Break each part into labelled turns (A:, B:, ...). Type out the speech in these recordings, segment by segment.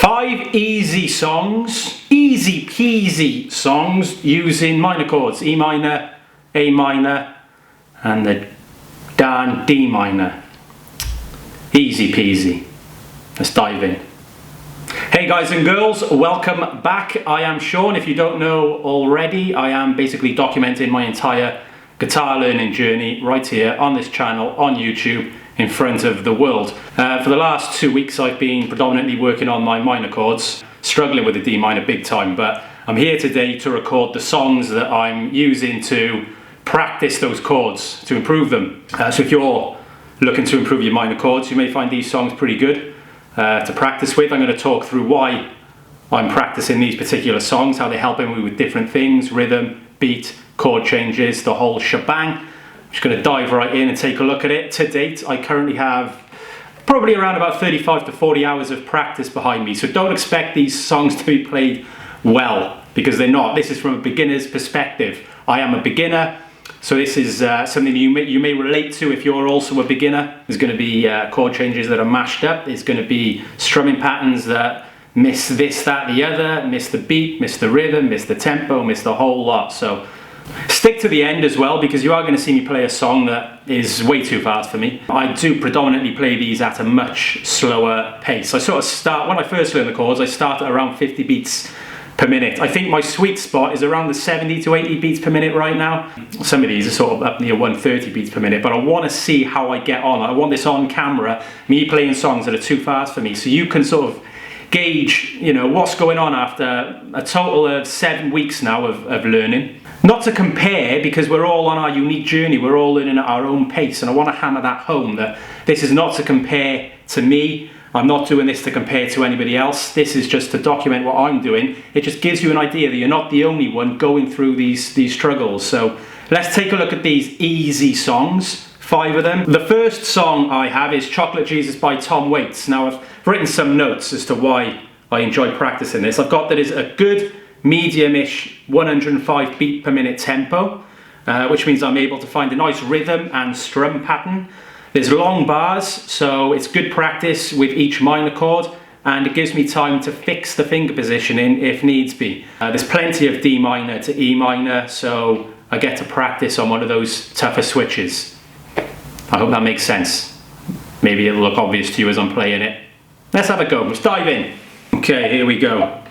A: 5 easy songs, easy peasy songs using minor chords, E minor, A minor, and the darn D minor. Easy peasy. Let's dive in. Hey guys and girls, welcome back. I am Shawn. If you don't know already, I am basically documenting my entire guitar learning journey right here on this channel on YouTube in front of the world. For the last 2 weeks I've been predominantly working on my minor chords, struggling with the D minor big time, but I'm here today to record the songs that I'm using to practice those chords, to improve them. So if you're looking to improve your minor chords, you may find these songs pretty good to practice with. I'm going to talk through why I'm practicing these particular songs, how they're helping me with different things, rhythm, beat, chord changes, the whole shebang. I'm just going to dive right in and take a look at it. To date, I currently have probably around about 35 to 40 hours of practice behind me, so don't expect these songs to be played well, because they're not. This is from a beginner's perspective. I am a beginner, so this is something you may relate to if you're also a beginner. There's going to be chord changes that are mashed up. There's going to be strumming patterns that miss this, that, the other, miss the beat, miss the rhythm, miss the tempo, miss the whole lot. So stick to the end as well, because you are going to see me play a song that is way too fast for me. I do predominantly play these at a much slower pace. I sort of start, when I first learn the chords, I start at around 50 beats per minute. I think my sweet spot is around the 70 to 80 beats per minute right now. Some of these are sort of up near 130 beats per minute, but I want to see how I get on. I want this on camera, me playing songs that are too fast for me, so you can sort of gauge, you know, what's going on after a total of 7 weeks now of learning. Not to compare, because we're all on our unique journey, we're all learning at our own pace, and I want to hammer that home, that this is not to compare to me. I'm not doing this to compare to anybody else. This is just to document what I'm doing. It just gives you an idea that you're not the only one going through these struggles. So let's take a look at these easy songs, 5 of them. The first song I have is Chocolate Jesus by Tom Waits. Now I've written some notes as to why I enjoy practicing this. I've got that is a good medium-ish 105 beat per minute tempo, which means I'm able to find a nice rhythm and strum pattern. There's long bars, so it's good practice with each minor chord, and it gives me time to fix the finger positioning if needs be. There's plenty of D minor to E minor, so I get to practice on one of those tougher switches. I hope that makes sense. Maybe it'll look obvious to you as I'm playing it. Let's have a go, let's dive in. Okay, here we go.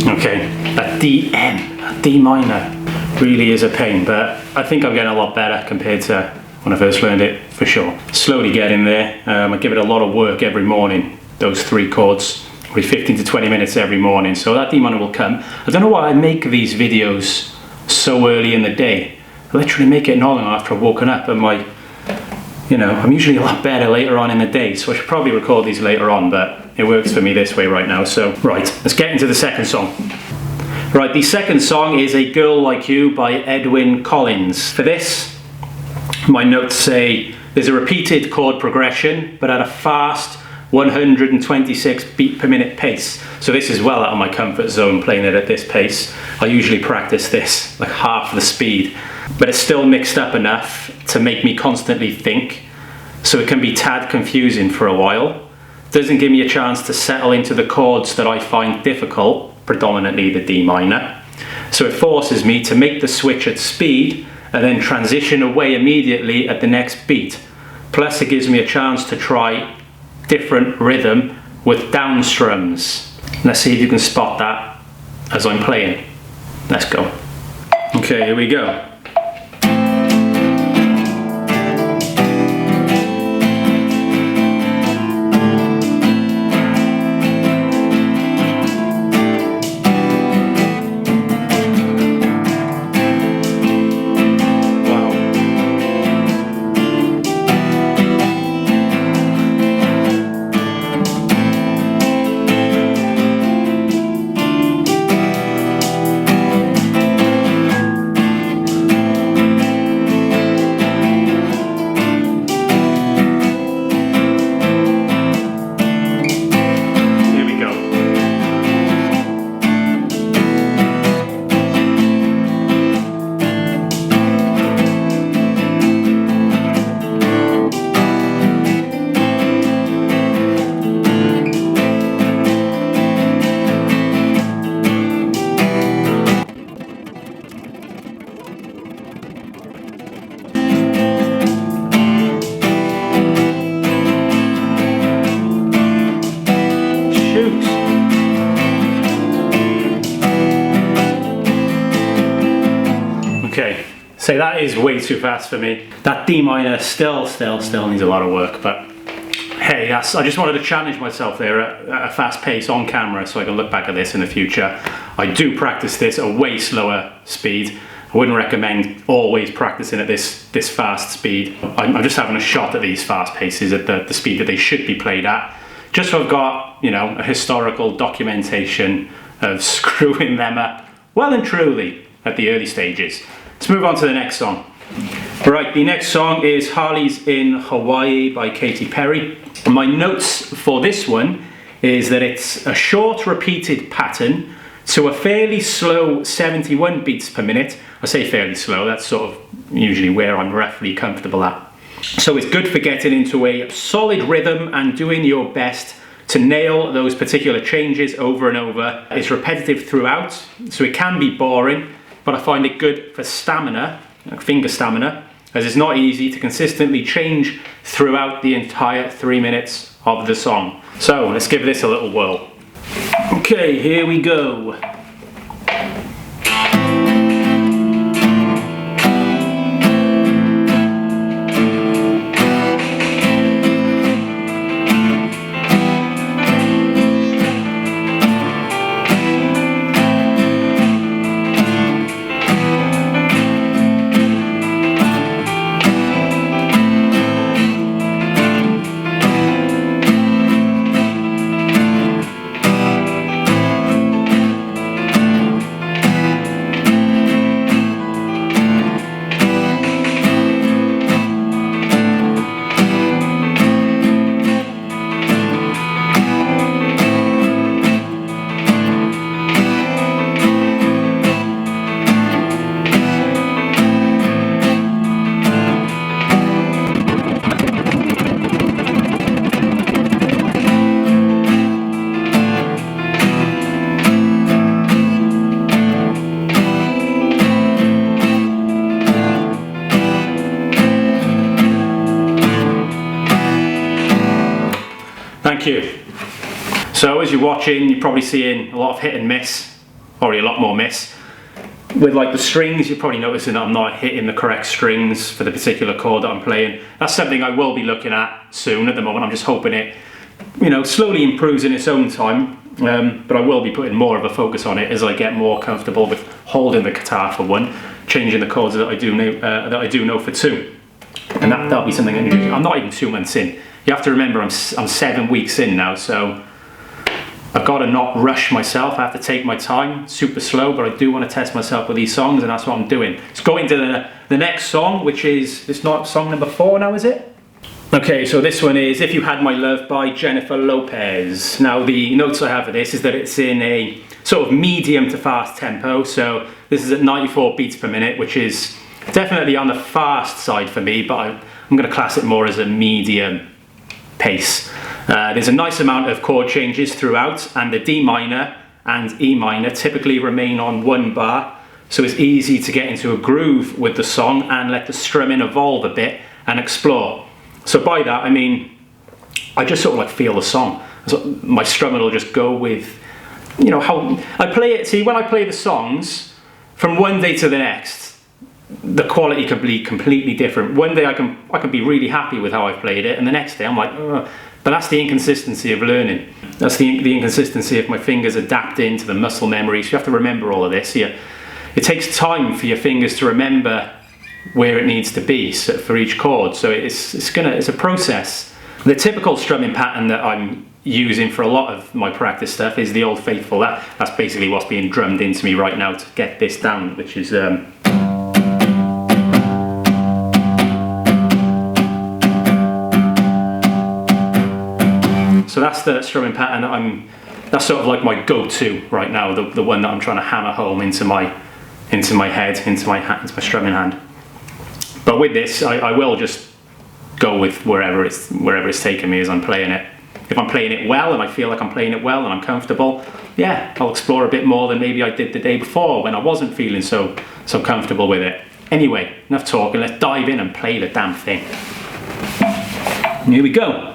A: Okay, that D minor really is a pain, but I think I'm getting a lot better compared to when I first learned it, for sure. Slowly getting there. I give it a lot of work every morning, those 3 chords. Probably 15 to 20 minutes every morning, so that D minor will come. I don't know why I make these videos so early in the day. I literally make it not long after I've woken up, and I'm usually a lot better later on in the day, so I should probably record these later on, but it works for me this way right now. So, right, let's get into the second song. Right, the second song is A Girl Like You by Edwyn Collins. For this, my notes say there's a repeated chord progression, but at a fast 126 beat per minute pace. So this is well out of my comfort zone, playing it at this pace. I usually practice this like half the speed, but it's still mixed up enough to make me constantly think, so it can be tad confusing for a while. Doesn't give me a chance to settle into the chords that I find difficult, predominantly the D minor. So it forces me to make the switch at speed and then transition away immediately at the next beat. Plus it gives me a chance to try different rhythm with down strums. Let's see if you can spot that as I'm playing. Let's go. Okay, here we go. Okay, so that is way too fast for me. That D minor still needs a lot of work, but hey, I just wanted to challenge myself there at a fast pace on camera so I can look back at this in the future. I do practice this at a way slower speed. I wouldn't recommend always practicing at this fast speed. I'm just having a shot at these fast paces at the speed that they should be played at, just so I've got, a historical documentation of screwing them up well and truly at the early stages. Let's move on to the next song. Right, the next song is Harleys in Hawaii by Katy Perry. My notes for this one is that it's a short repeated pattern to a fairly slow 71 beats per minute. I say fairly slow, that's sort of usually where I'm roughly comfortable at. So it's good for getting into a solid rhythm and doing your best to nail those particular changes over and over. It's repetitive throughout, so it can be boring, but I find it good for stamina, like finger stamina, as it's not easy to consistently change throughout the entire 3 minutes of the song. So let's give this a little whirl. Okay, here we go. Thank you. So as you're watching, you're probably seeing a lot of hit and miss, or a lot more miss. With like the strings, you're probably noticing that I'm not hitting the correct strings for the particular chord that I'm playing. That's something I will be looking at soon. At the moment, I'm just hoping it, slowly improves in its own time. but I will be putting more of a focus on it as I get more comfortable with holding the guitar for one, changing the chords that I do know for two, and that'll be something I'm doing. I'm not even 2 months in. You have to remember I'm 7 weeks in now, so I've got to not rush myself. I have to take my time, super slow, but I do want to test myself with these songs, and that's what I'm doing. Let's go into the next song, which is, it's not song number 4 now, is it? Okay, so this one is If You Had My Love by Jennifer Lopez. Now the notes I have for this is that it's in a sort of medium to fast tempo, so this is at 94 beats per minute, which is definitely on the fast side for me, but I'm going to class it more as a medium pace. There's a nice amount of chord changes throughout, and the D minor and E minor typically remain on 1 bar, so it's easy to get into a groove with the song and let the strumming evolve a bit and explore. So by that I mean I just sort of like feel the song. So my strumming will just go with, you know, how I play it. See, when I play the songs from one day to the next, the quality can be completely different. One day I can be really happy with how I've played it, and the next day I'm like, ugh. But that's the inconsistency of learning. That's the inconsistency of my fingers adapting to the muscle memory. So you have to remember all of this. Yeah, it takes time for your fingers to remember where it needs to be for each chord. So it's a process. The typical strumming pattern that I'm using for a lot of my practice stuff is the Old Faithful. That's basically what's being drummed into me right now to get this down, which is so that's the strumming pattern that's sort of like my go-to right now, the one that I'm trying to hammer home into my head, into my strumming hand. But with this, I will just go with wherever it's taking me as I'm playing it. If I'm playing it well and I feel like I'm playing it well and I'm comfortable, yeah, I'll explore a bit more than maybe I did the day before when I wasn't feeling so comfortable with it. Anyway, enough talking, let's dive in and play the damn thing. Here we go.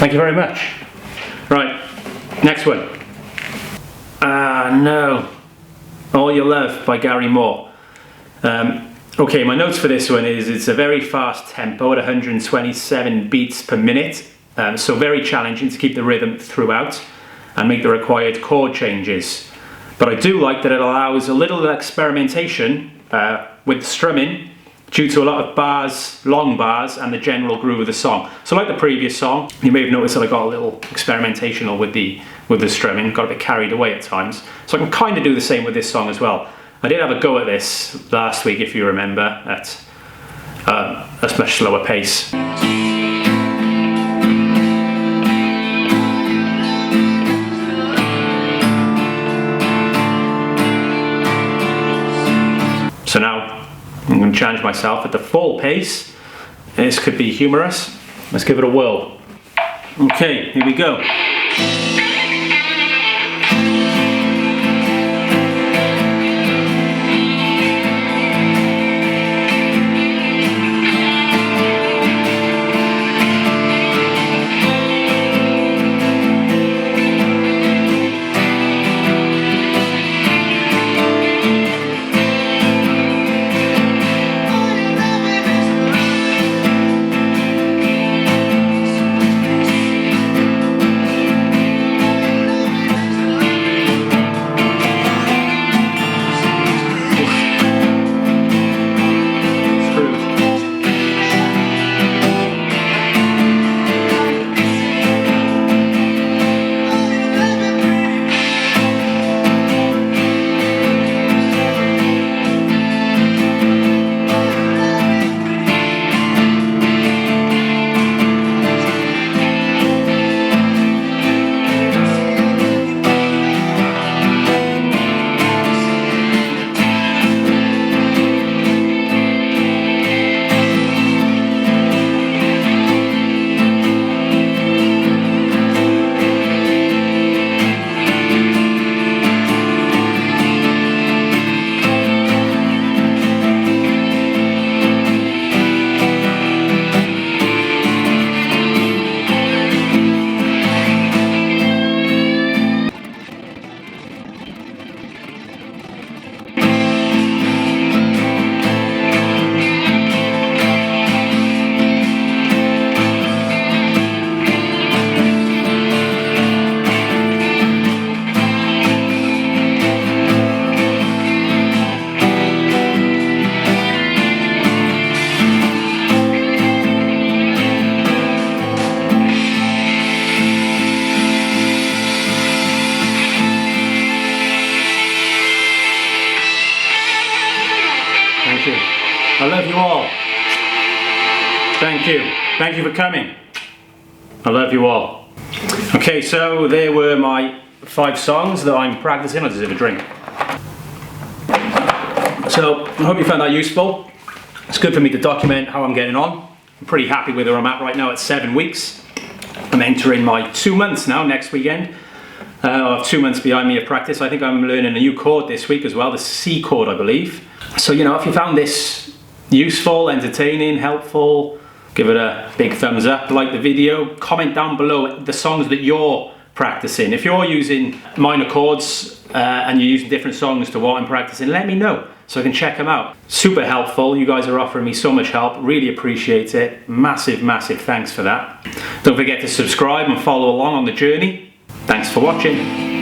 A: Thank you very much. Right, next one. No. All Your Love by Gary Moore. Okay, my notes for this one is it's a very fast tempo at 127 beats per minute, so very challenging to keep the rhythm throughout and make the required chord changes. But I do like that it allows a little experimentation with strumming due to a lot of bars, long bars, and the general groove of the song. So like the previous song, you may have noticed that I got a little experimentational with the strumming, got a bit carried away at times. So I can kind of do the same with this song as well. I did have a go at this last week, if you remember, at a much slower pace. So now I'm going to challenge myself at the full pace. This could be humorous. Let's give it a whirl. Okay, here we go. Thank you. I love you all. Thank you. Thank you for coming. I love you all. Okay, so there were my 5 songs that I'm practicing. I'll just have a drink. So I hope you found that useful. It's good for me to document how I'm getting on. I'm pretty happy with where I'm at right now at 7 weeks. I'm entering my 2 months now, next weekend. I have 2 months behind me of practice. I think I'm learning a new chord this week as well, the C chord, I believe. So, you know, if you found this useful, entertaining, helpful, give it a big thumbs up, like the video, comment down below the songs that you're practicing. If you're using minor chords and you're using different songs to what I'm practicing, let me know so I can check them out. Super helpful. You guys are offering me so much help. Really appreciate it. Massive, massive thanks for that. Don't forget to subscribe and follow along on the journey. Thanks for watching.